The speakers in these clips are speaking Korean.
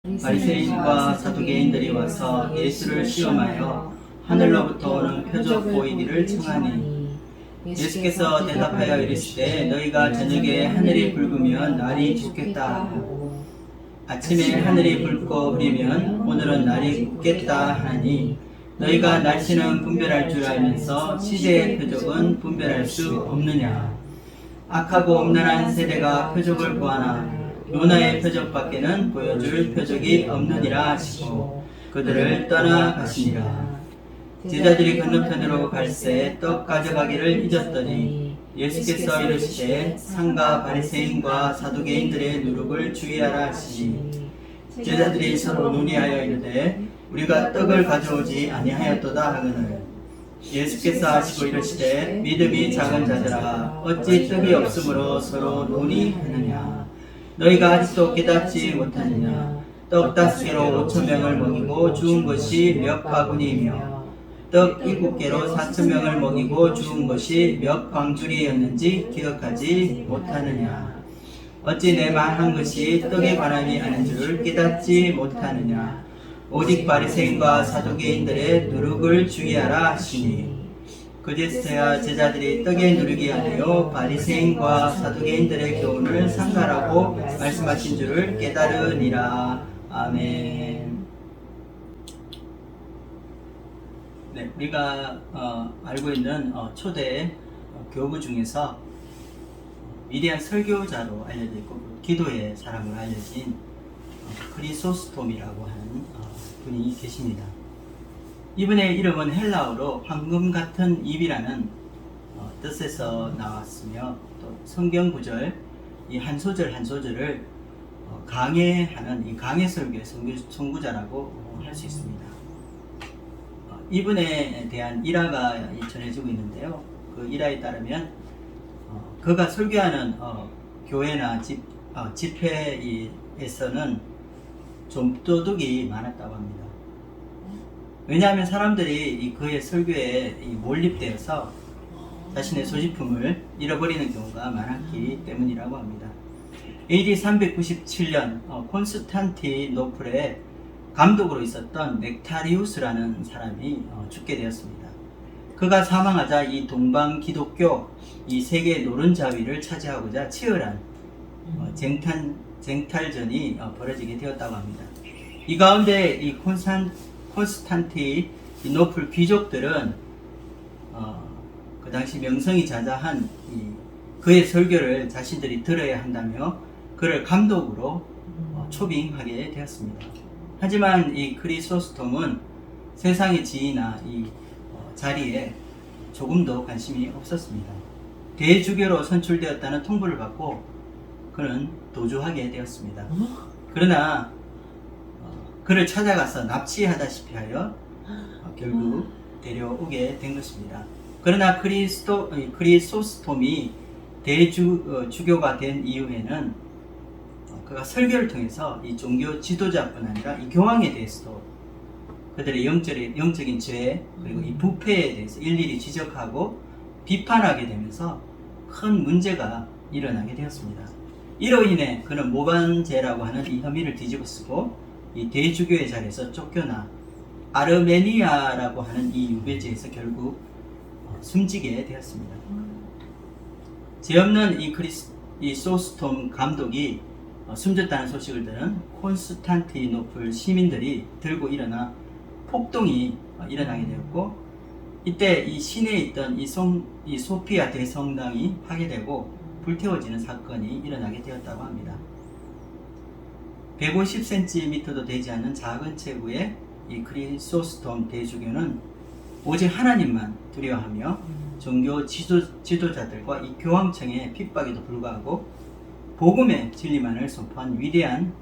바리새인과 사두개인들이 와서 예수를 시험하여 하늘로부터 오는 표적 보이기를 청하니 예수께서 대답하여 이르시되 너희가 저녁에 하늘이 붉으면 날이 죽겠다 하고 아침에 하늘이 붉고 흐리면 오늘은 날이 굳겠다 하니 너희가 날씨는 분별할 줄 알면서 시제의 표적은 분별할 수 없느냐. 악하고 음란한 세대가 표적을 구하나 요나의 표적밖에는 보여줄 표적이 없느니라 하시고 그들을 떠나가시니라. 제자들이 건너편으로 갈새 떡 가져가기를 잊었더니 예수께서 이르시되 상가 바리새인과 사두개인들의 누룩을 주의하라 하시니 제자들이 서로 논의하여 이르되 우리가 떡을 가져오지 아니하였도다 하거늘 예수께서 하시고 이르시되 믿음이 작은 자들아 어찌 떡이 없으므로 서로 논의하느냐. 너희가 아직도 깨닫지 못하느냐. 떡 5개로 5,000명을 먹이고 죽은 것이 몇 바구니이며 떡 7개로 4,000명을 먹이고 죽은 것이 몇 광주리였는지 기억하지 못하느냐. 어찌 내 말한 것이 떡에 관함이 아닌 줄 깨닫지 못하느냐. 오직 바리새인과 사두개인들의 누룩을 주의하라 하시니 그제서야 제자들이 떡의 누룩이 아니요 바리새인과 사두개인들의 교훈을 상가라고 말씀하신 줄을 깨달으니라. 아멘. 네, 우리가 알고 있는 초대 교부 중에서 위대한 설교자로 알려져 있고 기도의 사람으로 알려진 크리소스톰이라고 하는 분이 계십니다. 이분의 이름은 헬라어로 황금 같은 입이라는 뜻에서 나왔으며 또 성경 구절 이 한 소절 한 소절을 강해하는 이 강해 설교의 선구자라고 할 수 있습니다. 이분에 대한 일화가 전해지고 있는데요. 그 일화에 따르면 그가 설교하는 교회나 집회에서는 좀도둑이 많았다고 합니다. 왜냐하면 사람들이 그의 설교에 몰입되어서 자신의 소지품을 잃어버리는 경우가 많았기 때문이라고 합니다. AD 397년 콘스탄티노플의 감독으로 있었던 넥타리우스라는 사람이 죽게 되었습니다. 그가 사망하자 이 동방 기독교 이 세계 노른자위를 차지하고자 치열한 쟁탈전이 벌어지게 되었다고 합니다. 이 가운데 이 콘스탄티노플 귀족들은 그 당시 명성이 자자한 그의 설교를 자신들이 들어야 한다며 그를 감독으로 초빙하게 되었습니다. 하지만 이 크리소스톰은 세상의 지위나 이 자리에 조금도 관심이 없었습니다. 대주교로 선출되었다는 통보를 받고 그는 도주하게 되었습니다. 그러나 그를 찾아가서 납치하다시피 하여 결국 데려오게 된 것입니다. 그러나 크리소스톰이 대주교가 된 이후에는 그가 설교를 통해서 이 종교 지도자뿐 아니라 이 교황에 대해서도 그들의 영적인 죄 그리고 이 부패에 대해서 일일이 지적하고 비판하게 되면서 큰 문제가 일어나게 되었습니다. 이로 인해 그는 모반죄라고 하는 이 혐의를 뒤집어쓰고 이 대주교의 자리에서 쫓겨나 아르메니아라고 하는 이 유배지에서 결국 숨지게 되었습니다. 죄 없는 이 소스톰 감독이 숨졌다는 소식을 들은 콘스탄티노플 시민들이 들고 일어나 폭동이 일어나게 되었고 이때 이 시내에 있던 이 소피아 대성당이 파괴되고 불태워지는 사건이 일어나게 되었다고 합니다. 150cm도 되지 않는 작은 체구의 이 크리소스톰 대주교는 오직 하나님만 두려워하며 종교 지도자들과 이 교황청의 핍박에도 불구하고 복음의 진리만을 선포한 위대한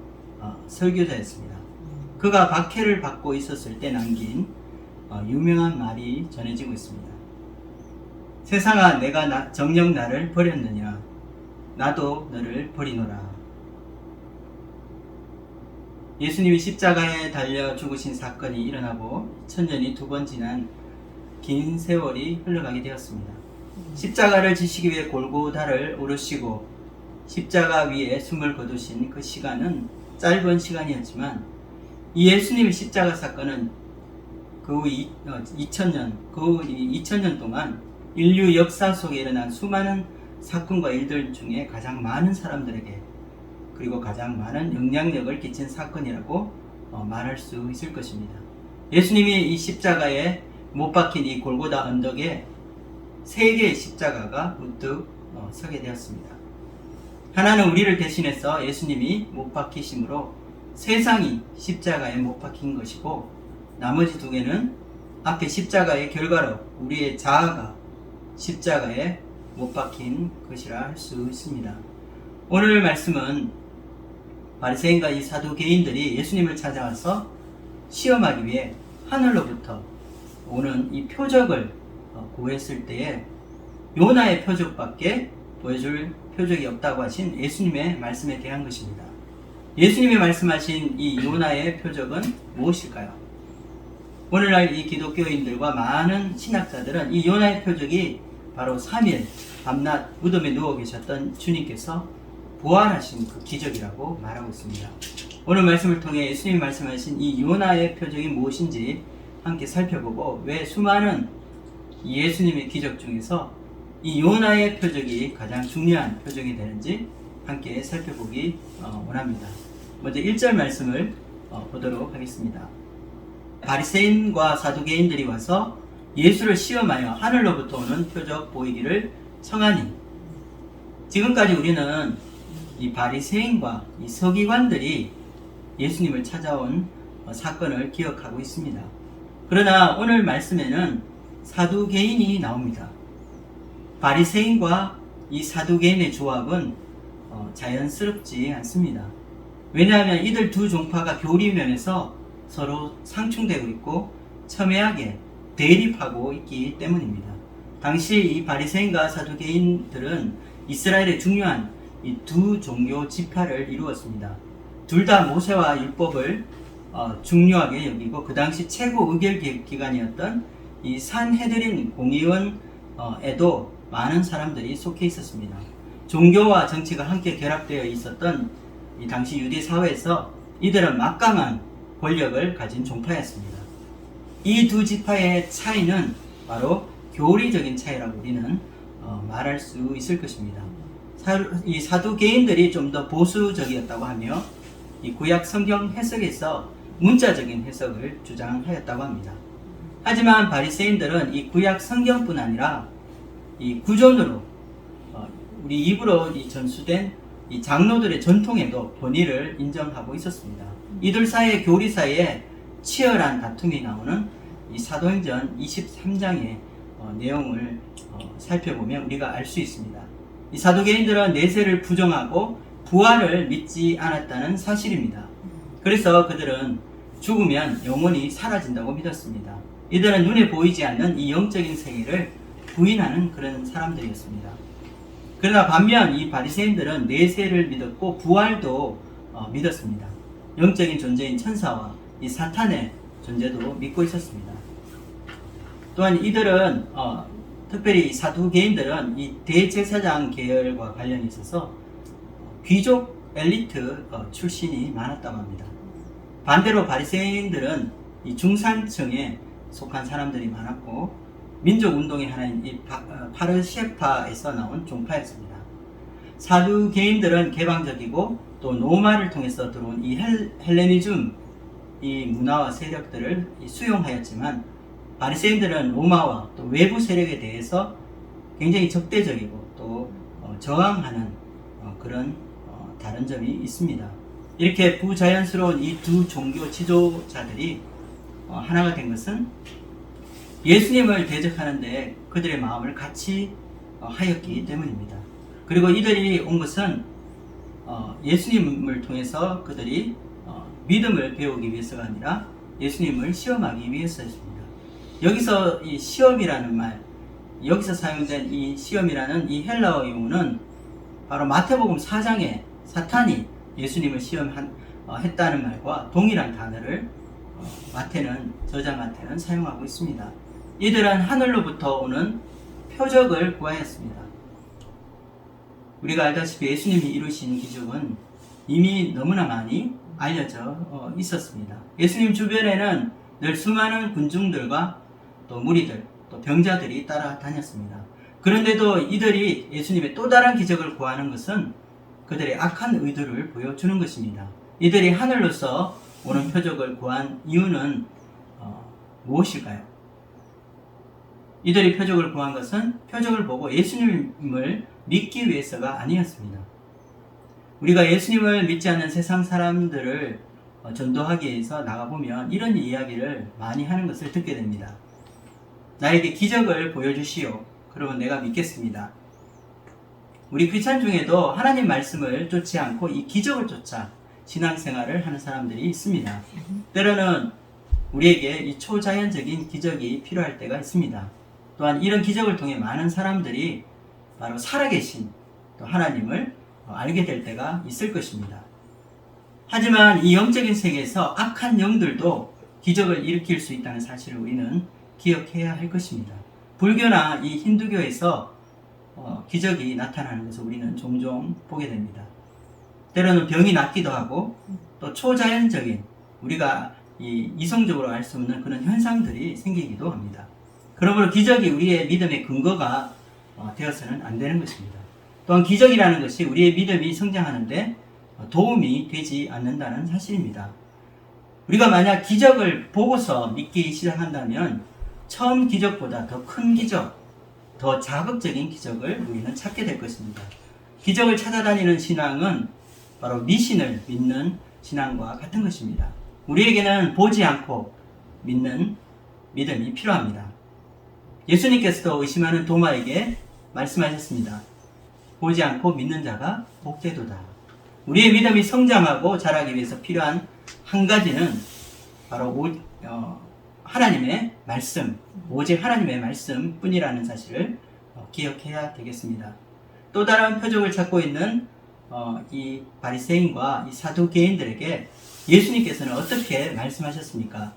설교자였습니다. 그가 박해를 받고 있었을 때 남긴 유명한 말이 전해지고 있습니다. 세상아 내가 정녕 나를 버렸느냐 나도 너를 버리노라. 예수님이 십자가에 달려 죽으신 사건이 일어나고 천년이 2번 지난 긴 세월이 흘러가게 되었습니다. 십자가를 지시기 위해 골고다를 오르시고 십자가 위에 숨을 거두신 그 시간은 짧은 시간이었지만 이 예수님의 십자가 사건은 그 후 2000년 동안 인류 역사 속에 일어난 수많은 사건과 일들 중에 가장 많은 사람들에게 그리고 가장 많은 영향력을 끼친 사건이라고 말할 수 있을 것입니다. 예수님이 이 십자가에 못 박힌 이 골고다 언덕에 세 개의 십자가가 우뚝 서게 되었습니다. 하나는 우리를 대신해서 예수님이 못 박히심으로 세상이 십자가에 못 박힌 것이고, 나머지 두 개는 앞에 십자가의 결과로 우리의 자아가 십자가에 못 박힌 것이라 할 수 있습니다. 오늘 말씀은 바리새인과 이 사두개인들이 예수님을 찾아와서 시험하기 위해 하늘로부터 오는 이 표적을 구했을 때에 요나의 표적밖에 보여줄 표적이 없다고 하신 예수님의 말씀에 대한 것입니다. 예수님이 말씀하신 이 요나의 표적은 무엇일까요? 오늘날 이 기독교인들과 많은 신학자들은 이 요나의 표적이 바로 3일 밤낮 무덤에 누워 계셨던 주님께서 부활하신 그 기적이라고 말하고 있습니다. 오늘 말씀을 통해 예수님이 말씀하신 이 요나의 표적이 무엇인지 함께 살펴보고, 왜 수많은 예수님의 기적 중에서 이 요나의 표적이 가장 중요한 표적이 되는지 함께 살펴보기 원합니다. 먼저 1절 말씀을 보도록 하겠습니다. 바리새인과 사두개인들이 와서 예수를 시험하여 하늘로부터 오는 표적 보이기를 청하니. 지금까지 우리는 이 바리새인과 이 서기관들이 예수님을 찾아온 사건을 기억하고 있습니다. 그러나 오늘 말씀에는 사두개인이 나옵니다. 바리새인과 이 사두개인의 조합은 자연스럽지 않습니다. 왜냐하면 이들 두 종파가 교리면에서 서로 상충되고 있고 첨예하게 대립하고 있기 때문입니다. 당시 이 바리새인과 사두개인들은 이스라엘의 중요한 이 두 종교 지파를 이루었습니다. 둘 다 모세와 율법을 중요하게 여기고, 그 당시 최고 의결 기관이었던 이 산헤드린 공의원에도 많은 사람들이 속해 있었습니다. 종교와 정치가 함께 결합되어 있었던 이 당시 유대 사회에서 이들은 막강한 권력을 가진 종파였습니다. 이 두 지파의 차이는 바로 교리적인 차이라고 우리는 말할 수 있을 것입니다. 이 사두개인들이 좀 더 보수적이었다고 하며 이 구약 성경 해석에서 문자적인 해석을 주장하였다고 합니다. 하지만 바리새인들은 이 구약 성경뿐 아니라 이 구존으로 우리 입으로 이 전수된 이 장로들의 전통에도 본의를 인정하고 있었습니다. 이들 사이의 교리 사이에 치열한 다툼이 나오는 이 사도행전 23장의 내용을 살펴보면 우리가 알 수 있습니다. 이 사두개인들은 내세를 부정하고 부활을 믿지 않았다는 사실입니다. 그래서 그들은 죽으면 영혼이 사라진다고 믿었습니다. 이들은 눈에 보이지 않는 이 영적인 세계를 부인하는 그런 사람들이었습니다. 그러나 반면 이 바리새인들은 내세를 믿었고 부활도 믿었습니다. 영적인 존재인 천사와 이 사탄의 존재도 믿고 있었습니다. 또한 이들은 특별히 이 사두개인들은 이 대제사장 계열과 관련이 있어서 귀족 엘리트 출신이 많았다고 합니다. 반대로 바리새인들은 이 중산층에 속한 사람들이 많았고, 민족운동의 하나인 이 파르시파에서 나온 종파였습니다. 사두개인들은 개방적이고 또 노마를 통해서 들어온 이 헬레니즘 이 문화와 세력들을 수용하였지만, 바리새인들은 로마와 또 외부 세력에 대해서 굉장히 적대적이고 또 저항하는 그런 다른 점이 있습니다. 이렇게 부자연스러운 이 두 종교 지도자들이 하나가 된 것은 예수님을 대적하는데 그들의 마음을 같이 하였기 때문입니다. 그리고 이들이 온 것은 예수님을 통해서 그들이 믿음을 배우기 위해서가 아니라 예수님을 시험하기 위해서였습니다. 여기서 이 시험이라는 말, 여기서 사용된 이 시험이라는 이 헬라어 용어는 바로 마태복음 4장에 사탄이 예수님을 시험했다는 말과 동일한 단어를 저자 마태는 사용하고 있습니다. 이들은 하늘로부터 오는 표적을 구하였습니다. 우리가 알다시피 예수님이 이루신 기적은 이미 너무나 많이 알려져 있었습니다. 예수님 주변에는 늘 수많은 군중들과 또 무리들, 또 병자들이 따라다녔습니다. 그런데도 이들이 예수님의 또 다른 기적을 구하는 것은 그들의 악한 의도를 보여주는 것입니다. 이들이 하늘로서 오는 표적을 구한 이유는 무엇일까요? 이들이 표적을 구한 것은 표적을 보고 예수님을 믿기 위해서가 아니었습니다. 우리가 예수님을 믿지 않는 세상 사람들을 전도하기 위해서 나가보면 이런 이야기를 많이 하는 것을 듣게 됩니다. 나에게 기적을 보여주시오. 그러면 내가 믿겠습니다. 우리 크리스찬 중에도 하나님 말씀을 쫓지 않고 이 기적을 쫓아 신앙생활을 하는 사람들이 있습니다. 때로는 우리에게 이 초자연적인 기적이 필요할 때가 있습니다. 또한 이런 기적을 통해 많은 사람들이 바로 살아계신 또 하나님을 알게 될 때가 있을 것입니다. 하지만 이 영적인 세계에서 악한 영들도 기적을 일으킬 수 있다는 사실을 우리는 기억해야 할 것입니다. 불교나 이 힌두교에서 기적이 나타나는 것을 우리는 종종 보게 됩니다. 때로는 병이 낫기도 하고 또 초자연적인 우리가 이성적으로 알 수 없는 그런 현상들이 생기기도 합니다. 그러므로 기적이 우리의 믿음의 근거가 되어서는 안 되는 것입니다. 또한 기적이라는 것이 우리의 믿음이 성장하는데 도움이 되지 않는다는 사실입니다. 우리가 만약 기적을 보고서 믿기 시작한다면 처음 기적보다 더 큰 기적, 더 자극적인 기적을 우리는 찾게 될 것입니다. 기적을 찾아다니는 신앙은 바로 미신을 믿는 신앙과 같은 것입니다. 우리에게는 보지 않고 믿는 믿음이 필요합니다. 예수님께서도 의심하는 도마에게 말씀하셨습니다. 보지 않고 믿는 자가 복되도다. 우리의 믿음이 성장하고 자라기 위해서 필요한 한 가지는 바로 하나님의 말씀, 오직 하나님의 말씀 뿐이라는 사실을 기억해야 되겠습니다. 또 다른 표적을 찾고 있는 이 바리새인과 이 사두개인들에게 예수님께서는 어떻게 말씀하셨습니까?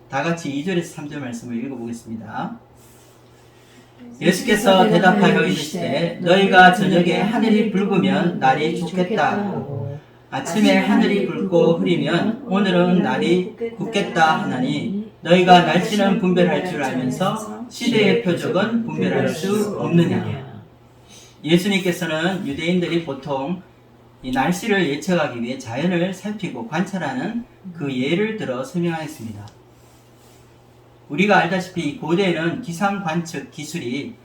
다 같이 2절에서 3절 말씀을 읽어보겠습니다. 예수께서 대답하여 이르시되 너희가 저녁에 하늘이 붉으면 날이 좋겠다 하고 아침에 하늘이 붉고 흐리면 오늘은 날이 굳겠다 하나니 너희가 날씨는 분별할 줄 알면서 시대의 표적은 분별할 수 없느냐. 예수님께서는 유대인들이 보통 이 날씨를 예측하기 위해 자연을 살피고 관찰하는 그 예를 들어 설명하였습니다. 우리가 알다시피 고대에는 기상 관측 기술이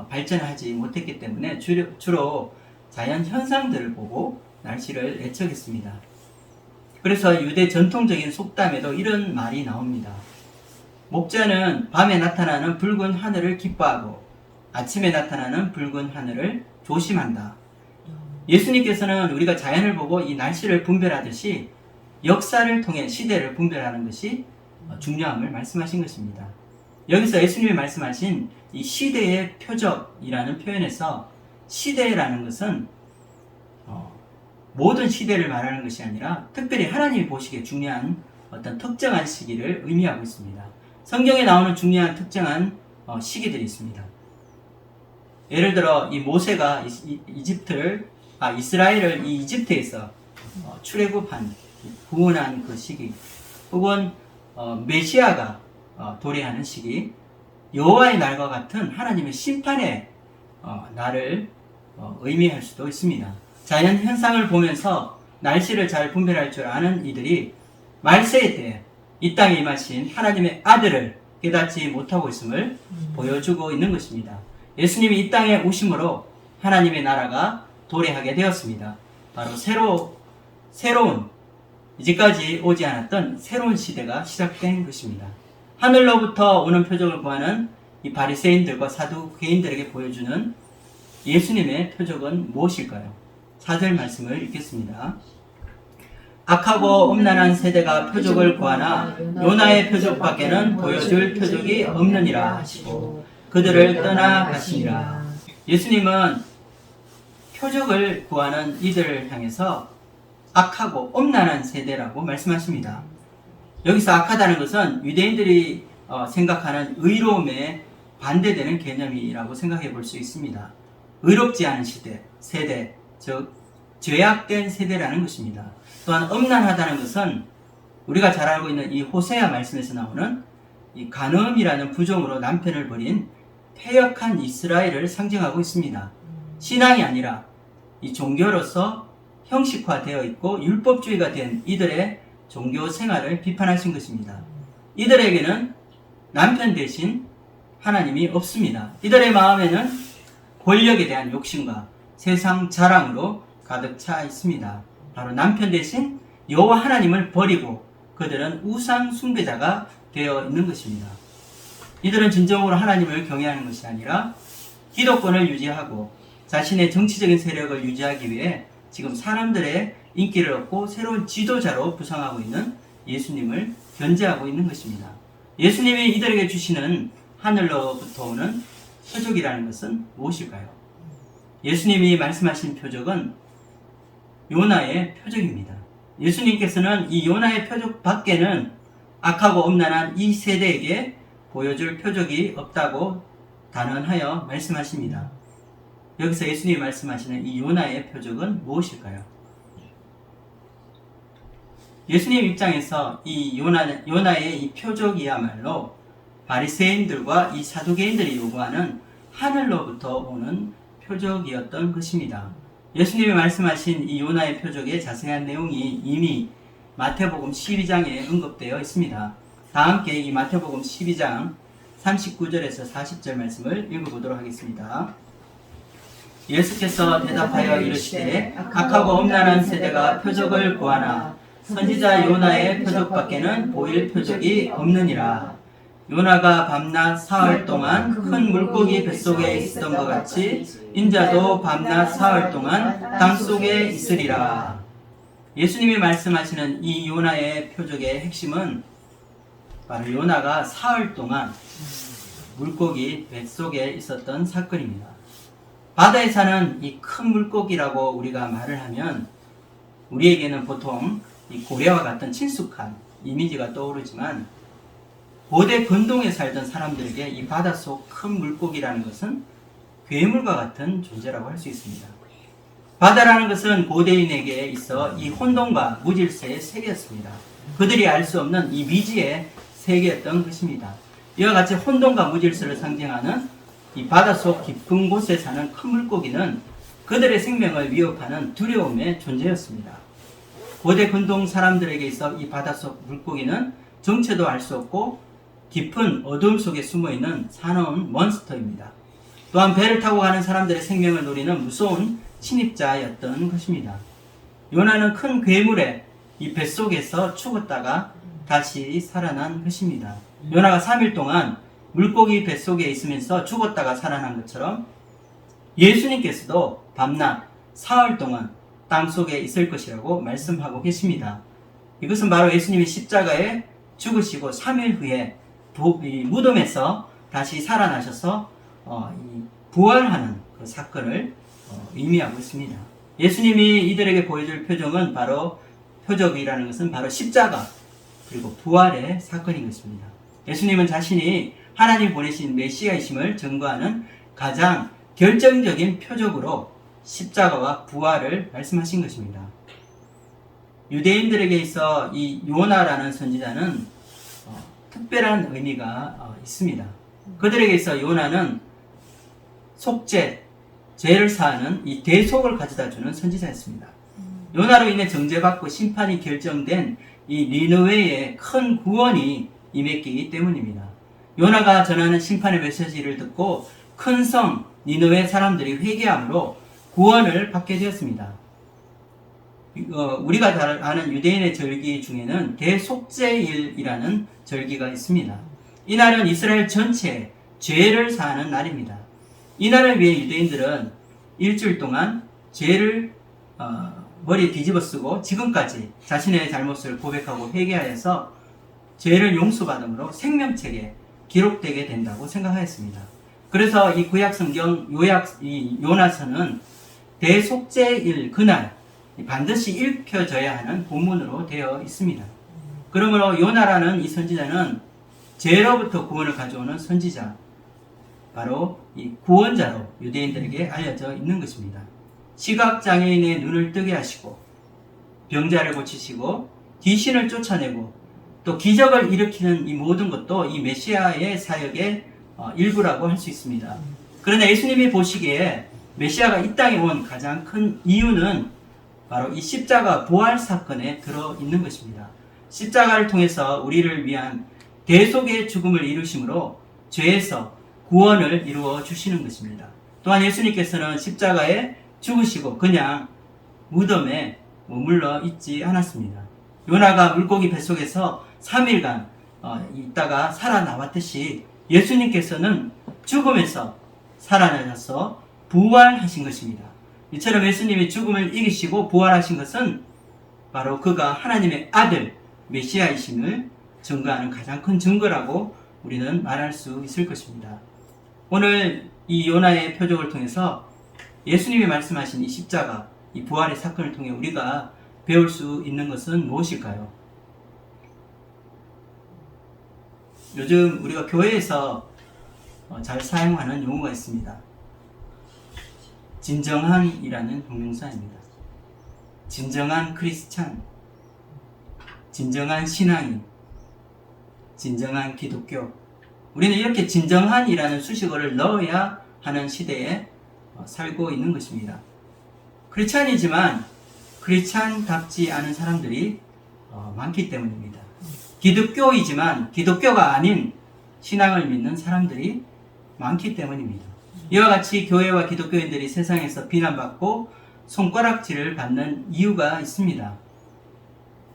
발전하지 못했기 때문에 주로 자연 현상들을 보고 날씨를 예측했습니다. 그래서 유대 전통적인 속담에도 이런 말이 나옵니다. 목자는 밤에 나타나는 붉은 하늘을 기뻐하고 아침에 나타나는 붉은 하늘을 조심한다. 예수님께서는 우리가 자연을 보고 이 날씨를 분별하듯이 역사를 통해 시대를 분별하는 것이 중요함을 말씀하신 것입니다. 여기서 예수님이 말씀하신 이 시대의 표적이라는 표현에서 시대라는 것은 모든 시대를 말하는 것이 아니라 특별히 하나님이 보시기에 중요한 어떤 특정한 시기를 의미하고 있습니다. 성경에 나오는 중요한 특정한 시기들이 있습니다. 예를 들어 이 모세가 이스라엘을 이 이집트에서 출애굽한 구원한 그 시기, 혹은 메시아가 도래하는 시기, 여호와의 날과 같은 하나님의 심판의 날을 의미할 수도 있습니다. 자연 현상을 보면서 날씨를 잘 분별할 줄 아는 이들이 말세의 때에 이 땅에 임하신 하나님의 아들을 깨닫지 못하고 있음을 보여주고 있는 것입니다. 예수님이 이 땅에 오심으로 하나님의 나라가 도래하게 되었습니다. 바로 새로운 이제까지 오지 않았던 새로운 시대가 시작된 것입니다. 하늘로부터 오는 표적을 구하는 이 바리새인들과 사두개인들에게 보여주는 예수님의 표적은 무엇일까요? 4절 말씀을 읽겠습니다. 악하고 음란한 세대가 표적을 구하나 요나의 표적밖에는 보여줄 표적이 없느니라 하시고 그들을 떠나가시니라. 예수님은 표적을 구하는 이들을 향해서 악하고 음란한 세대라고 말씀하십니다. 여기서 악하다는 것은 유대인들이 생각하는 의로움에 반대되는 개념이라고 생각해 볼 수 있습니다. 의롭지 않은 세대, 즉 죄악된 세대라는 것입니다. 또한 음란하다는 것은 우리가 잘 알고 있는 이 호세아 말씀에서 나오는 이 간음이라는 부종으로 남편을 버린 패역한 이스라엘을 상징하고 있습니다. 신앙이 아니라 이 종교로서 형식화되어 있고 율법주의가 된 이들의 종교 생활을 비판하신 것입니다. 이들에게는 남편 대신 하나님이 없습니다. 이들의 마음에는 권력에 대한 욕심과 세상 자랑으로 가득 차 있습니다. 바로 남편 대신 여호와 하나님을 버리고 그들은 우상 숭배자가 되어 있는 것입니다. 이들은 진정으로 하나님을 경외하는 것이 아니라 기득권을 유지하고 자신의 정치적인 세력을 유지하기 위해 지금 사람들의 인기를 얻고 새로운 지도자로 부상하고 있는 예수님을 견제하고 있는 것입니다. 예수님이 이들에게 주시는 하늘로부터 오는 표적이라는 것은 무엇일까요? 예수님이 말씀하신 표적은 요나의 표적입니다. 예수님께서는 이 요나의 표적 밖에는 악하고 음란한 이 세대에게 보여줄 표적이 없다고 단언하여 말씀하십니다. 여기서 예수님이 말씀하시는 이 요나의 표적은 무엇일까요? 예수님 입장에서 이 요나의 이 표적이야말로 바리새인들과 이 사두개인들이 요구하는 하늘로부터 오는 표적이었던 것입니다. 예수님이 말씀하신 이 요나의 표적의 자세한 내용이 이미 마태복음 12장에 언급되어 있습니다. 다 함께 이 마태복음 12장 39절에서 40절 말씀을 읽어보도록 하겠습니다. 예수께서 대답하여 이르시되 악하고 음란한 세대가 표적을 구하나 선지자 요나의 표적밖에는 보일 표적이 없느니라. 요나가 밤낮 사흘 동안 큰 물고기 뱃속에 있었던 것 같이 인자도 밤낮 사흘 동안 땅속에 있으리라. 예수님이 말씀하시는 이 요나의 표적의 핵심은 바로 요나가 사흘 동안 물고기 뱃속에 있었던 사건입니다. 바다에 사는 이 큰 물고기라고 우리가 말을 하면 우리에게는 보통 이 고래와 같은 친숙한 이미지가 떠오르지만 고대 근동에 살던 사람들에게 이 바닷속 큰 물고기라는 것은 괴물과 같은 존재라고 할 수 있습니다. 바다라는 것은 고대인에게 있어 이 혼돈과 무질서의 세계였습니다. 그들이 알 수 없는 이 미지의 세계였던 것입니다. 이와 같이 혼돈과 무질서를 상징하는 이 바닷속 깊은 곳에 사는 큰 물고기는 그들의 생명을 위협하는 두려움의 존재였습니다. 고대 근동 사람들에게 있어 이 바닷속 물고기는 정체도 알 수 없고 깊은 어둠 속에 숨어있는 사나운 몬스터입니다. 또한 배를 타고 가는 사람들의 생명을 노리는 무서운 침입자였던 것입니다. 요나는 큰 괴물의 이 뱃속에서 죽었다가 다시 살아난 것입니다. 요나가 3일 동안 물고기 뱃속에 있으면서 죽었다가 살아난 것처럼 예수님께서도 밤낮 사흘 동안 땅속에 있을 것이라고 말씀하고 계십니다. 이것은 바로 예수님이 십자가에 죽으시고 3일 후에 무덤에서 다시 살아나셔서 부활하는 그 사건을 의미하고 있습니다. 예수님이 이들에게 보여줄 표적이라는 것은 바로 십자가 그리고 부활의 사건인 것입니다. 예수님은 자신이 하나님 보내신 메시아이심을 증거하는 가장 결정적인 표적으로 십자가와 부활을 말씀하신 것입니다. 유대인들에게 있어 이 요나라는 선지자는 특별한 의미가 있습니다. 그들에게 있어 요나는 속죄, 죄를 사하는 이 대속을 가져다 주는 선지자였습니다. 요나로 인해 정죄받고 심판이 결정된 이 니느웨의 큰 구원이 임했기 때문입니다. 요나가 전하는 심판의 메시지를 듣고 큰 성 니느웨 사람들이 회개함으로 구원을 받게 되었습니다. 우리가 잘 아는 유대인의 절기 중에는 대속죄일이라는 절기가 있습니다. 이날은 이스라엘 전체에 죄를 사하는 날입니다. 이날을 위해 유대인들은 일주일 동안 죄를 머리에 뒤집어 쓰고 지금까지 자신의 잘못을 고백하고 회개하여서 죄를 용서받음으로 생명책에 기록되게 된다고 생각하였습니다. 그래서 이 구약 성경 요나서는 대속죄일 그날 반드시 읽혀져야 하는 본문으로 되어 있습니다. 그러므로 요나라는 이 선지자는 죄로부터 구원을 가져오는 선지자, 바로 이 구원자로 유대인들에게 알려져 있는 것입니다. 시각장애인의 눈을 뜨게 하시고 병자를 고치시고 귀신을 쫓아내고 또 기적을 일으키는 이 모든 것도 이 메시아의 사역의 일부라고 할 수 있습니다. 그러나 예수님이 보시기에 메시아가 이 땅에 온 가장 큰 이유는 바로 이 십자가 부활 사건에 들어있는 것입니다. 십자가를 통해서 우리를 위한 대속의 죽음을 이루심으로 죄에서 구원을 이루어 주시는 것입니다. 또한 예수님께서는 십자가에 죽으시고 그냥 무덤에 머물러 있지 않았습니다. 요나가 물고기 뱃속에서 3일간 있다가 살아나왔듯이 예수님께서는 죽음에서 살아나셔서 부활하신 것입니다. 이처럼 예수님이 죽음을 이기시고 부활하신 것은 바로 그가 하나님의 아들 메시아이심을 증거하는 가장 큰 증거라고 우리는 말할 수 있을 것입니다. 오늘 이 요나의 표적을 통해서 예수님이 말씀하신 이 십자가, 이 부활의 사건을 통해 우리가 배울 수 있는 것은 무엇일까요? 요즘 우리가 교회에서 잘 사용하는 용어가 있습니다. 진정한이라는 동명사입니다. 진정한 크리스찬, 진정한 신앙인, 진정한 기독교. 우리는 이렇게 진정한이라는 수식어를 넣어야 하는 시대에 살고 있는 것입니다. 크리스찬이지만 크리스찬답지 않은 사람들이 많기 때문입니다. 기독교이지만 기독교가 아닌 신앙을 믿는 사람들이 많기 때문입니다. 이와 같이 교회와 기독교인들이 세상에서 비난받고 손가락질을 받는 이유가 있습니다.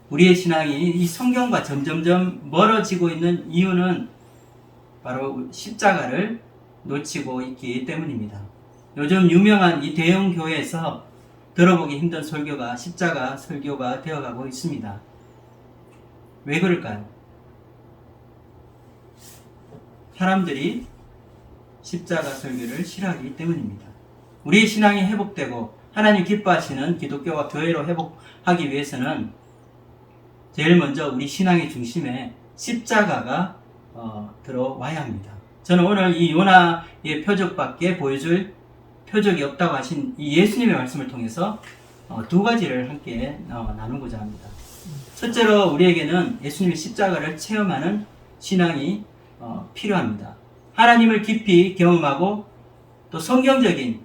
우리의 신앙이 이 성경과 점점점 멀어지고 있는 이유는 바로 십자가를 놓치고 있기 때문입니다. 요즘 유명한 이 대형 교회에서 들어보기 힘든 설교가 십자가 설교가 되어가고 있습니다. 왜 그럴까요? 사람들이 십자가 설교를 싫어하기 때문입니다. 우리의 신앙이 회복되고 하나님 기뻐하시는 기독교와 교회로 회복하기 위해서는 제일 먼저 우리 신앙의 중심에 십자가가 들어와야 합니다. 저는 오늘 이 요나의 표적밖에 보여줄 표적이 없다고 하신 이 예수님의 말씀을 통해서 두 가지를 함께 나누고자 합니다. 첫째로 우리에게는 예수님의 십자가를 체험하는 신앙이 필요합니다. 하나님을 깊이 경험하고 또 성경적인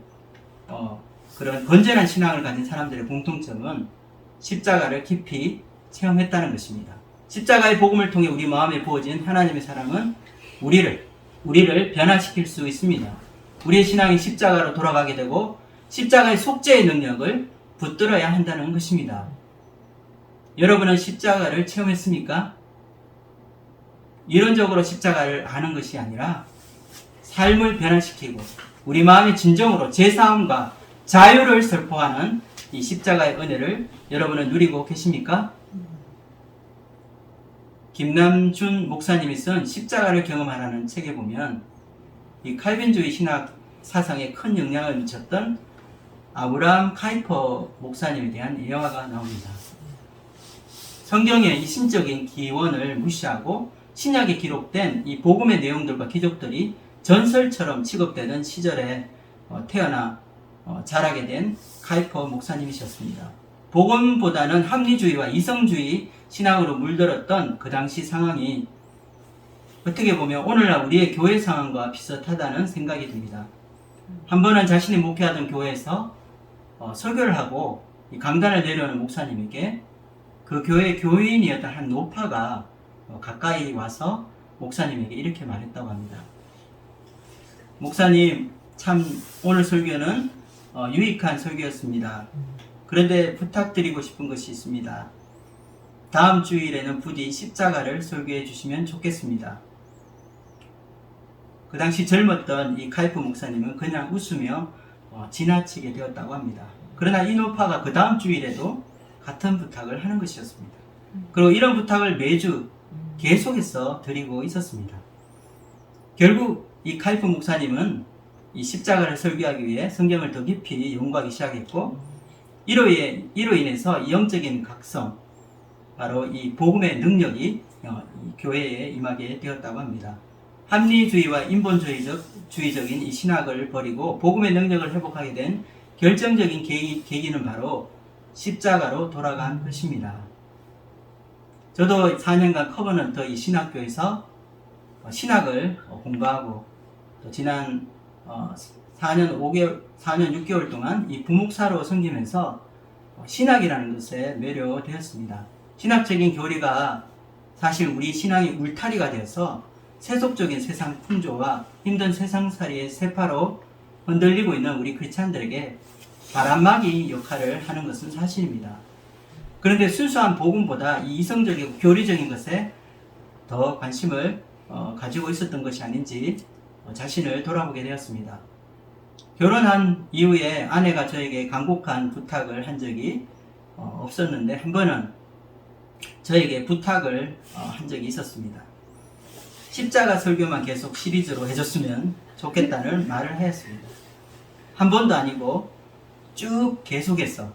그런 건전한 신앙을 가진 사람들의 공통점은 십자가를 깊이 체험했다는 것입니다. 십자가의 복음을 통해 우리 마음에 부어진 하나님의 사랑은 우리를 변화시킬 수 있습니다. 우리의 신앙이 십자가로 돌아가게 되고 십자가의 속죄의 능력을 붙들어야 한다는 것입니다. 여러분은 십자가를 체험했습니까? 이론적으로 십자가를 아는 것이 아니라 삶을 변화시키고 우리 마음의 진정으로 제사함과 자유를 선포하는 이 십자가의 은혜를 여러분은 누리고 계십니까? 김남준 목사님이 쓴 십자가를 경험하라는 책에 보면 이 칼빈주의 신학 사상에 큰 영향을 미쳤던 아브라함 카이퍼 목사님에 대한 예화가 나옵니다. 성경의 이 신적인 기원을 무시하고 신약에 기록된 이 복음의 내용들과 기적들이 전설처럼 취급되는 시절에 태어나 자라게 된 카이퍼 목사님이셨습니다. 복음보다는 합리주의와 이성주의 신앙으로 물들었던 그 당시 상황이 어떻게 보면 오늘날 우리의 교회 상황과 비슷하다는 생각이 듭니다. 한 번은 자신이 목회하던 교회에서 설교를 하고 강단을 내려오는 목사님에게 그 교회의 교인이었던 한 노파가 가까이 와서 목사님에게 이렇게 말했다고 합니다. 목사님, 참 오늘 설교는 유익한 설교였습니다. 그런데 부탁드리고 싶은 것이 있습니다. 다음 주일에는 부디 십자가를 설교해 주시면 좋겠습니다. 그 당시 젊었던 이 카이프 목사님은 그냥 웃으며 지나치게 되었다고 합니다. 그러나 이 노파가 그 다음 주일에도 같은 부탁을 하는 것이었습니다. 그리고 이런 부탁을 매주 계속해서 드리고 있었습니다. 결국 이 카이프 목사님은 이 십자가를 설교하기 위해 성경을 더 깊이 연구하기 시작했고 이로 인해서 영적인 각성, 바로 이 복음의 능력이 이 교회에 임하게 되었다고 합니다. 합리주의와 인본주의적인 이 신학을 버리고 복음의 능력을 회복하게 된 결정적인 계기는 바로 십자가로 돌아간 것입니다. 저도 4년간 커버넌트 이 신학교에서 신학을 공부하고 또 지난 4년 6개월 동안 이 부목사로 섬기면서 신학이라는 것에 매료되었습니다. 신학적인 교리가 사실 우리 신앙의 울타리가 되어서 세속적인 세상 풍조와 힘든 세상살이의 세파로 흔들리고 있는 우리 크리스찬들에게 바람막이 역할을 하는 것은 사실입니다. 그런데 순수한 복음보다 이 이성적이고 교리적인 것에 더 관심을 가지고 있었던 것이 아닌지 자신을 돌아보게 되었습니다. 결혼한 이후에 아내가 저에게 간곡한 부탁을 한 적이 없었는데 한 번은 저에게 부탁을 한 적이 있었습니다. 십자가 설교만 계속 시리즈로 해줬으면 좋겠다는 말을 하였습니다. 한 번도 아니고 쭉 계속해서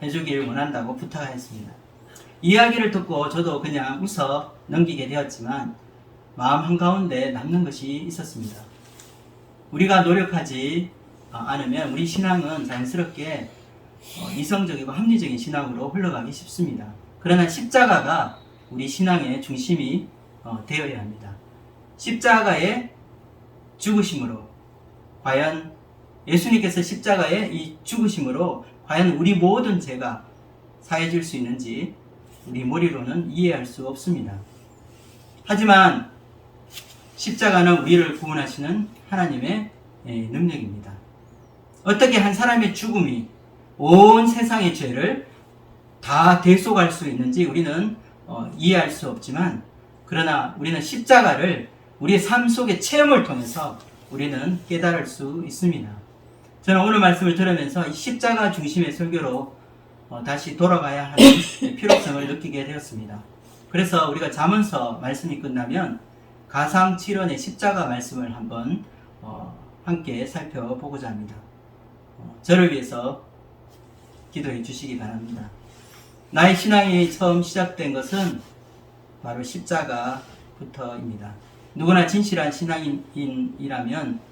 해주길 원한다고 부탁하였습니다. 이야기를 듣고 저도 그냥 웃어 넘기게 되었지만 마음 한가운데 남는 것이 있었습니다. 우리가 노력하지 않으면 우리 신앙은 자연스럽게 이성적이고 합리적인 신앙으로 흘러가기 쉽습니다. 그러나 십자가가 우리 신앙의 중심이 되어야 합니다. 십자가의 죽으심으로 과연 예수님께서 십자가의 이 죽으심으로 과연 우리 모든 죄가 사해질 수 있는지 우리 머리로는 이해할 수 없습니다. 하지만 십자가는 우리를 구원하시는 하나님의 능력입니다. 어떻게 한 사람의 죽음이 온 세상의 죄를 다 대속할 수 있는지 우리는 이해할 수 없지만 그러나 우리는 십자가를 우리의 삶 속의 체험을 통해서 우리는 깨달을 수 있습니다. 저는 오늘 말씀을 들으면서 이 십자가 중심의 설교로 다시 돌아가야 하는 필요성을 느끼게 되었습니다. 그래서 우리가 잠언서 말씀이 끝나면 가상 7원의 십자가 말씀을 한번 함께 살펴보고자 합니다. 저를 위해서 기도해 주시기 바랍니다. 나의 신앙이 처음 시작된 것은 바로 십자가부터입니다. 누구나 진실한 신앙인이라면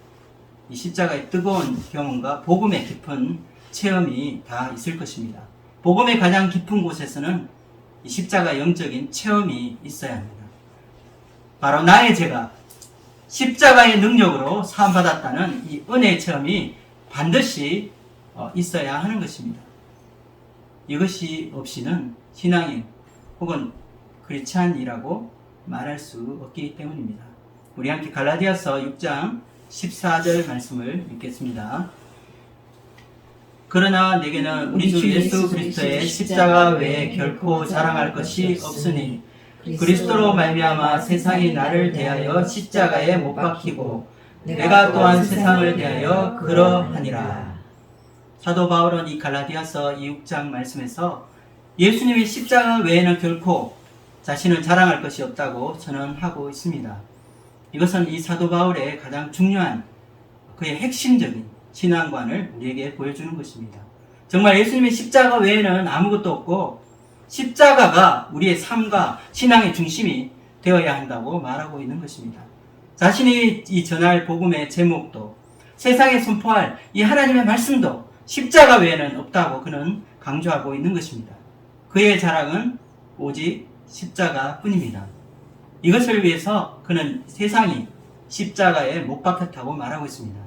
이 십자가의 뜨거운 경험과 복음의 깊은 체험이 다 있을 것입니다. 복음의 가장 깊은 곳에서는 이 십자가 영적인 체험이 있어야 합니다. 바로 나의 죄가 십자가의 능력으로 사함받았다는 이 은혜의 체험이 반드시 있어야 하는 것입니다. 이것이 없이는 신앙인 혹은 크리스찬이라고 말할 수 없기 때문입니다. 우리 함께 갈라디아서 6장 14절 말씀을 읽겠습니다. 그러나 내게는 우리 주 예수 그리스도의 십자가 외에 결코 자랑할 것이 없으니 그리스도로 말미암아 세상이 나를 대하여 십자가에 못 박히고 내가 또한 세상을 대하여 그러하니라. 사도 바울은 이 갈라디아서 6장 말씀에서 예수님의 십자가 외에는 결코 자신을 자랑할 것이 없다고 선언하고 있습니다. 이것은 이 사도 바울의 가장 중요한 그의 핵심적인 신앙관을 우리에게 보여주는 것입니다. 정말 예수님의 십자가 외에는 아무것도 없고 십자가가 우리의 삶과 신앙의 중심이 되어야 한다고 말하고 있는 것입니다. 자신이 이 전할 복음의 제목도 세상에 선포할 이 하나님의 말씀도 십자가 외에는 없다고 그는 강조하고 있는 것입니다. 그의 자랑은 오직 십자가 뿐입니다. 이것을 위해서 그는 세상이 십자가에 못 박혔다고 말하고 있습니다.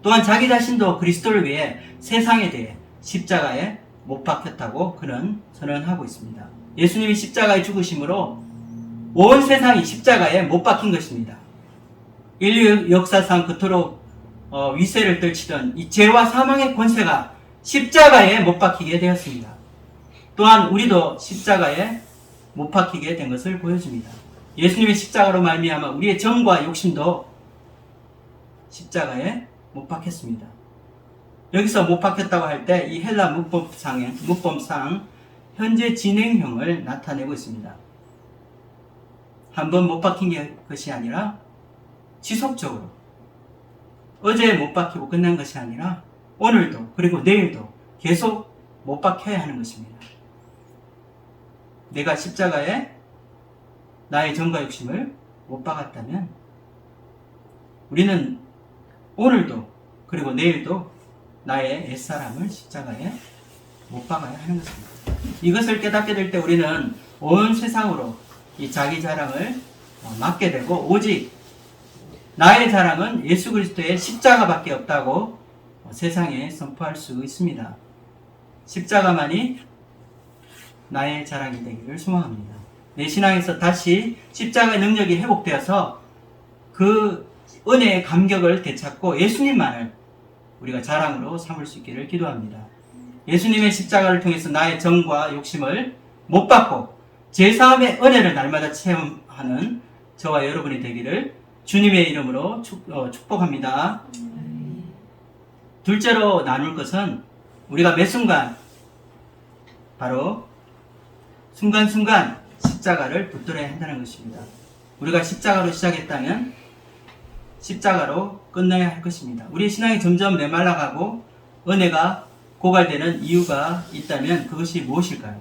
또한 자기 자신도 그리스도를 위해 세상에 대해 십자가에 못 박혔다고 그는 선언하고 있습니다. 예수님이 십자가에 죽으심으로 온 세상이 십자가에 못 박힌 것입니다. 인류 역사상 그토록 위세를 떨치던 이 죄와 사망의 권세가 십자가에 못 박히게 되었습니다. 또한 우리도 십자가에 못 박히게 된 것을 보여줍니다. 예수님의 십자가로 말미암아 우리의 정과 욕심도 십자가에 못 박혔습니다. 여기서 못 박혔다고 할 때 이 헬라 문법상 현재 진행형을 나타내고 있습니다. 한 번 못 박힌 것이 아니라 지속적으로 어제 못 박히고 끝난 것이 아니라 오늘도 그리고 내일도 계속 못 박혀야 하는 것입니다. 내가 십자가에 나의 정과 욕심을 못 박았다면 우리는 오늘도 그리고 내일도 나의 옛사람을 십자가에 못 박아야 하는 것입니다. 이것을 깨닫게 될 때 우리는 온 세상으로 이 자기 자랑을 맡게 되고, 오직 나의 자랑은 예수 그리스도의 십자가밖에 없다고 세상에 선포할 수 있습니다. 십자가만이 나의 자랑이 되기를 소망합니다. 내 신앙에서 다시 십자가의 능력이 회복되어서 그 은혜의 감격을 되찾고 예수님만을 우리가 자랑으로 삼을 수 있기를 기도합니다. 예수님의 십자가를 통해서 나의 정과 욕심을 못 받고 제사함의 은혜를 날마다 체험하는 저와 여러분이 되기를 주님의 이름으로 축복합니다. 둘째로 나눌 것은 우리가 매 순간 바로 순간순간 십자가를 붙들어야 한다는 것입니다. 우리가 십자가로 시작했다면 십자가로 끝내야 할 것입니다. 우리의 신앙이 점점 메말라가고 은혜가 고갈되는 이유가 있다면 그것이 무엇일까요?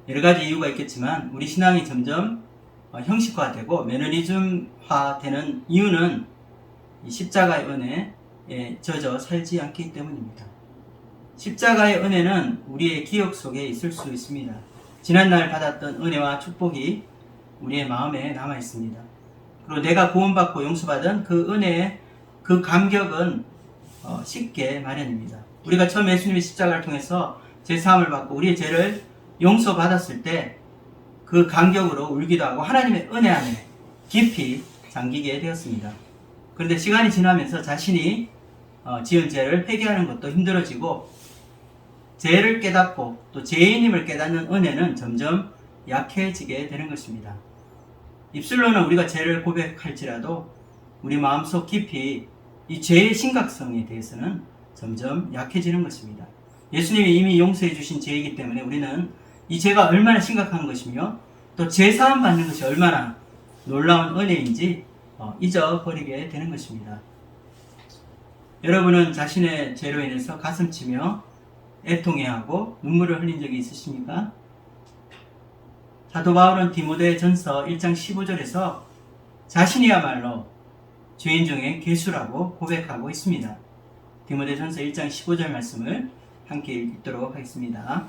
여러 가지 이유가 있겠지만 우리 신앙이 점점 형식화되고 매너리즘화되는 이유는 이 십자가의 은혜에 젖어 살지 않기 때문입니다. 십자가의 은혜는 우리의 기억 속에 있을 수 있습니다. 지난날 받았던 은혜와 축복이 우리의 마음에 남아 있습니다. 그리고 내가 구원받고 용서받은 그 은혜의 그 감격은 쉽게 마련입니다. 우리가 처음 예수님의 십자가를 통해서 제사함을 받고 우리의 죄를 용서받았을 때 그 감격으로 울기도 하고 하나님의 은혜 안에 깊이 잠기게 되었습니다. 그런데 시간이 지나면서 자신이 지은 죄를 회개하는 것도 힘들어지고 죄를 깨닫고 또 죄인임을 깨닫는 은혜는 점점 약해지게 되는 것입니다. 입술로는 우리가 죄를 고백할지라도 우리 마음속 깊이 이 죄의 심각성에 대해서는 점점 약해지는 것입니다. 예수님이 이미 용서해 주신 죄이기 때문에 우리는 이 죄가 얼마나 심각한 것이며 또 죄사함 받는 것이 얼마나 놀라운 은혜인지 잊어버리게 되는 것입니다. 여러분은 자신의 죄로 인해서 가슴치며 애통해하고 눈물을 흘린 적이 있으십니까? 사도 바울은 디모데전서 1장 15절에서 자신이야말로 죄인 중에 괴수라고 고백하고 있습니다. 디모데전서 1장 15절 말씀을 함께 읽도록 하겠습니다.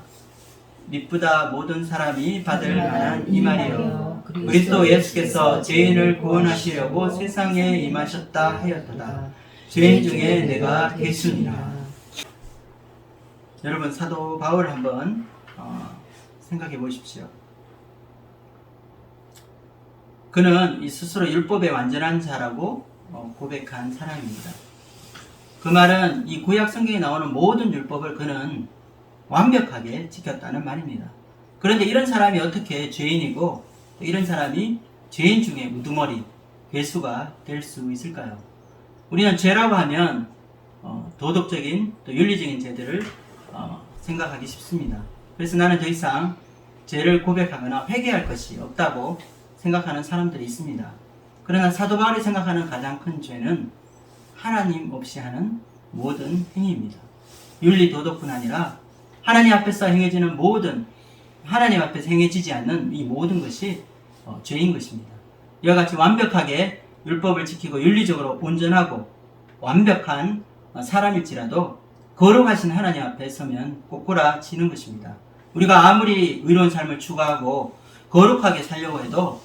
미쁘다 모든 사람이 받을 만한 이 말이요 그리스도 예수께서 죄인을 구원하시려고 세상에 임하셨다 하였도다. 죄인 중에 내가 괴수니라. 여러분, 사도 바울 한번 생각해 보십시오. 그는 이 스스로 율법의 완전한 자라고 고백한 사람입니다. 그 말은 이 구약 성경에 나오는 모든 율법을 그는 완벽하게 지켰다는 말입니다. 그런데 이런 사람이 어떻게 죄인이고 이런 사람이 죄인 중에 우두머리, 괴수가 될 수 있을까요? 우리는 죄라고 하면 도덕적인 또 윤리적인 죄들을 생각하기 쉽습니다. 그래서 나는 더 이상 죄를 고백하거나 회개할 것이 없다고 생각하는 사람들이 있습니다. 그러나 사도 바울이 생각하는 가장 큰 죄는 하나님 없이 하는 모든 행위입니다. 윤리 도덕뿐 아니라 하나님 앞에서 행해지는 모든, 하나님 앞에서 행해지지 않는 이 모든 것이 죄인 것입니다. 이와 같이 완벽하게 율법을 지키고 윤리적으로 온전하고 완벽한 사람일지라도 거룩하신 하나님 앞에 서면 꼬꾸라지는 것입니다. 우리가 아무리 의로운 삶을 추구하고 거룩하게 살려고 해도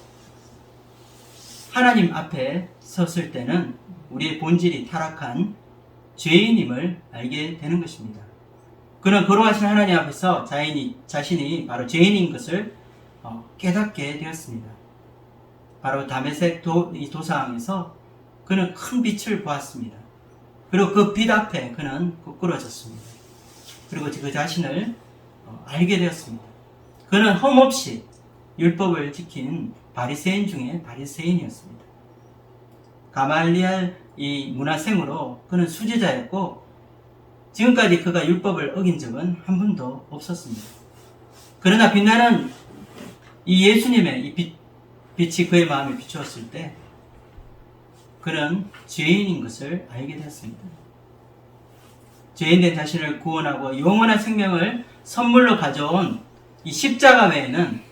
하나님 앞에 섰을 때는 우리의 본질이 타락한 죄인임을 알게 되는 것입니다. 그는 거룩하신 하나님 앞에서 자신이 바로 죄인인 것을 깨닫게 되었습니다. 바로 다메섹 도상에서 그는 큰 빛을 보았습니다. 그리고 그 빛 앞에 그는 거꾸러졌습니다. 그리고 그 자신을 알게 되었습니다. 그는 흠없이 율법을 지킨 바리새인 중에 바리새인이었습니다. 가말리엘 이 문화생으로 그는 수제자였고 지금까지 그가 율법을 어긴 적은 한 번도 없었습니다. 그러나 빛나는 이 예수님의 이 빛이 그의 마음에 비추었을 때 그는 죄인인 것을 알게 되었습니다. 죄인된 자신을 구원하고 영원한 생명을 선물로 가져온 이 십자가 외에는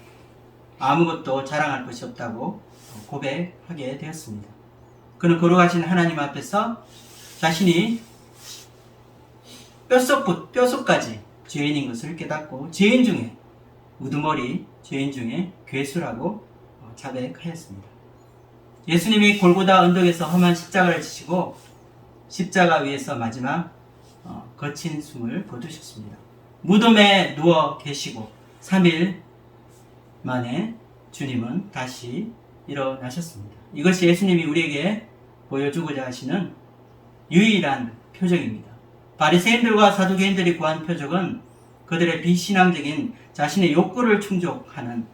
아무것도 자랑할 것이 없다고 고백하게 되었습니다. 그는 거룩하신 하나님 앞에서 자신이 뼛속까지 죄인인 것을 깨닫고 죄인 중에 우두머리, 죄인 중에 괴수라고 자백하였습니다. 예수님이 골고다 언덕에서 험한 십자가를 지시고 십자가 위에서 마지막 거친 숨을 거두셨습니다. 무덤에 누워 계시고 3일 만에 주님은 다시 일어나셨습니다. 이것이 예수님이 우리에게 보여주고자 하시는 유일한 표적입니다. 바리새인들과 사두개인들이 구한 표적은 그들의 비신앙적인 자신의 욕구를 충족하는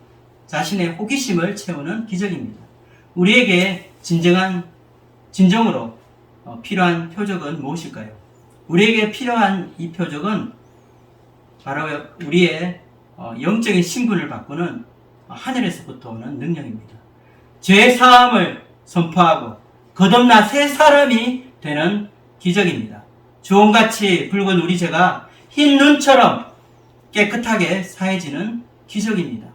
자신의 호기심을 채우는 기적입니다. 우리에게 진정으로 필요한 표적은 무엇일까요? 우리에게 필요한 이 표적은 바로 우리의 영적인 신분을 바꾸는 하늘에서부터 오는 능력입니다. 죄 사함을 선포하고 거듭나 새 사람이 되는 기적입니다. 주홍같이 붉은 우리 죄가 흰 눈처럼 깨끗하게 사해지는 기적입니다.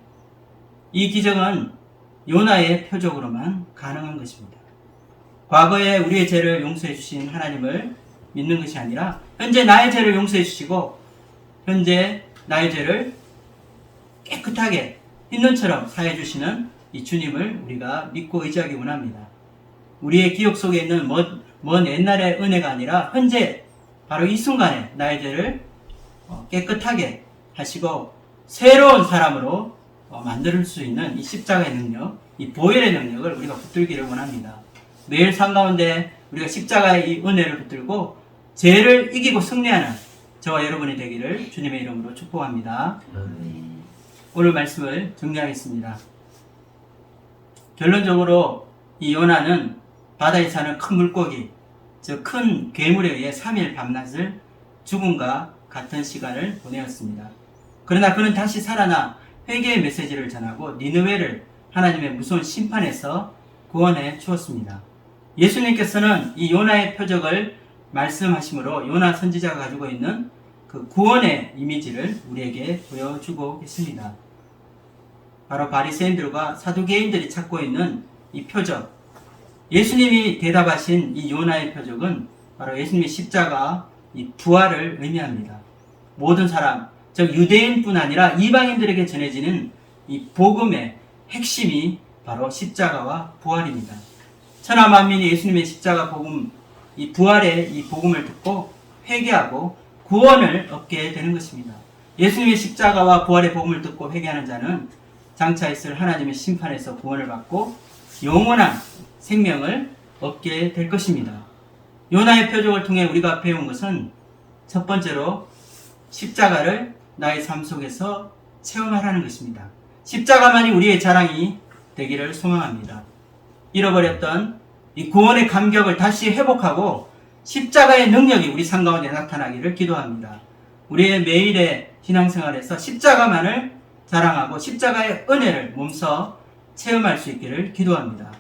이 기적은 요나의 표적으로만 가능한 것입니다. 과거에 우리의 죄를 용서해 주신 하나님을 믿는 것이 아니라 현재 나의 죄를 용서해 주시고 현재 나의 죄를 깨끗하게 흰 눈처럼 사해 주시는 이 주님을 우리가 믿고 의지하기 원합니다. 우리의 기억 속에 있는 먼 옛날의 은혜가 아니라 현재 바로 이 순간에 나의 죄를 깨끗하게 하시고 새로운 사람으로 만들 수 있는 이 십자가의 능력, 이 보혈의 능력을 우리가 붙들기를 원합니다. 매일 삶 가운데 우리가 십자가의 이 은혜를 붙들고 죄를 이기고 승리하는 저와 여러분이 되기를 주님의 이름으로 축복합니다. 오늘 말씀을 정리하겠습니다. 결론적으로 이 요나는 바다에 사는 큰 물고기, 즉 큰 괴물에 의해 3일 밤낮을 죽음과 같은 시간을 보내었습니다. 그러나 그는 다시 살아나 회개의 메시지를 전하고 니느웨를 하나님의 무서운 심판에서 구원해 주었습니다. 예수님께서는 이 요나의 표적을 말씀하심으로 요나 선지자가 가지고 있는 그 구원의 이미지를 우리에게 보여주고 있습니다. 바로 바리새인들과 사두개인들이 찾고 있는 이 표적, 예수님이 대답하신 이 요나의 표적은 바로 예수님의 십자가, 이 부활을 의미합니다. 모든 사람, 즉 유대인뿐 아니라 이방인들에게 전해지는 이 복음의 핵심이 바로 십자가와 부활입니다. 천하 만민이 예수님의 십자가 복음, 이 부활의 이 복음을 듣고 회개하고 구원을 얻게 되는 것입니다. 예수님의 십자가와 부활의 복음을 듣고 회개하는 자는 장차 있을 하나님의 심판에서 구원을 받고 영원한 생명을 얻게 될 것입니다. 요나의 표적을 통해 우리가 배운 것은 첫 번째로 십자가를 나의 삶 속에서 체험하라는 것입니다. 십자가만이 우리의 자랑이 되기를 소망합니다. 잃어버렸던 이 구원의 감격을 다시 회복하고 십자가의 능력이 우리 삶 가운데 나타나기를 기도합니다. 우리의 매일의 신앙생활에서 십자가만을 자랑하고 십자가의 은혜를 몸소 체험할 수 있기를 기도합니다.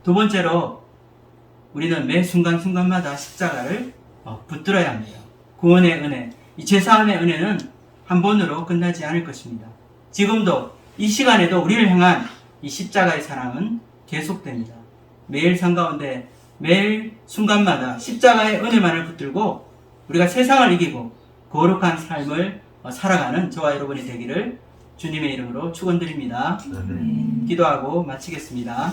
두 번째로 우리는 매 순간순간마다 십자가를 붙들어야 합니다. 구원의 은혜, 이 죄사함의 은혜는 한 번으로 끝나지 않을 것입니다. 지금도 이 시간에도 우리를 향한 이 십자가의 사랑은 계속됩니다. 매일 삶 가운데 매일 순간마다 십자가의 은혜만을 붙들고 우리가 세상을 이기고 거룩한 삶을 살아가는 저와 여러분이 되기를 주님의 이름으로 축원드립니다. 기도하고 마치겠습니다.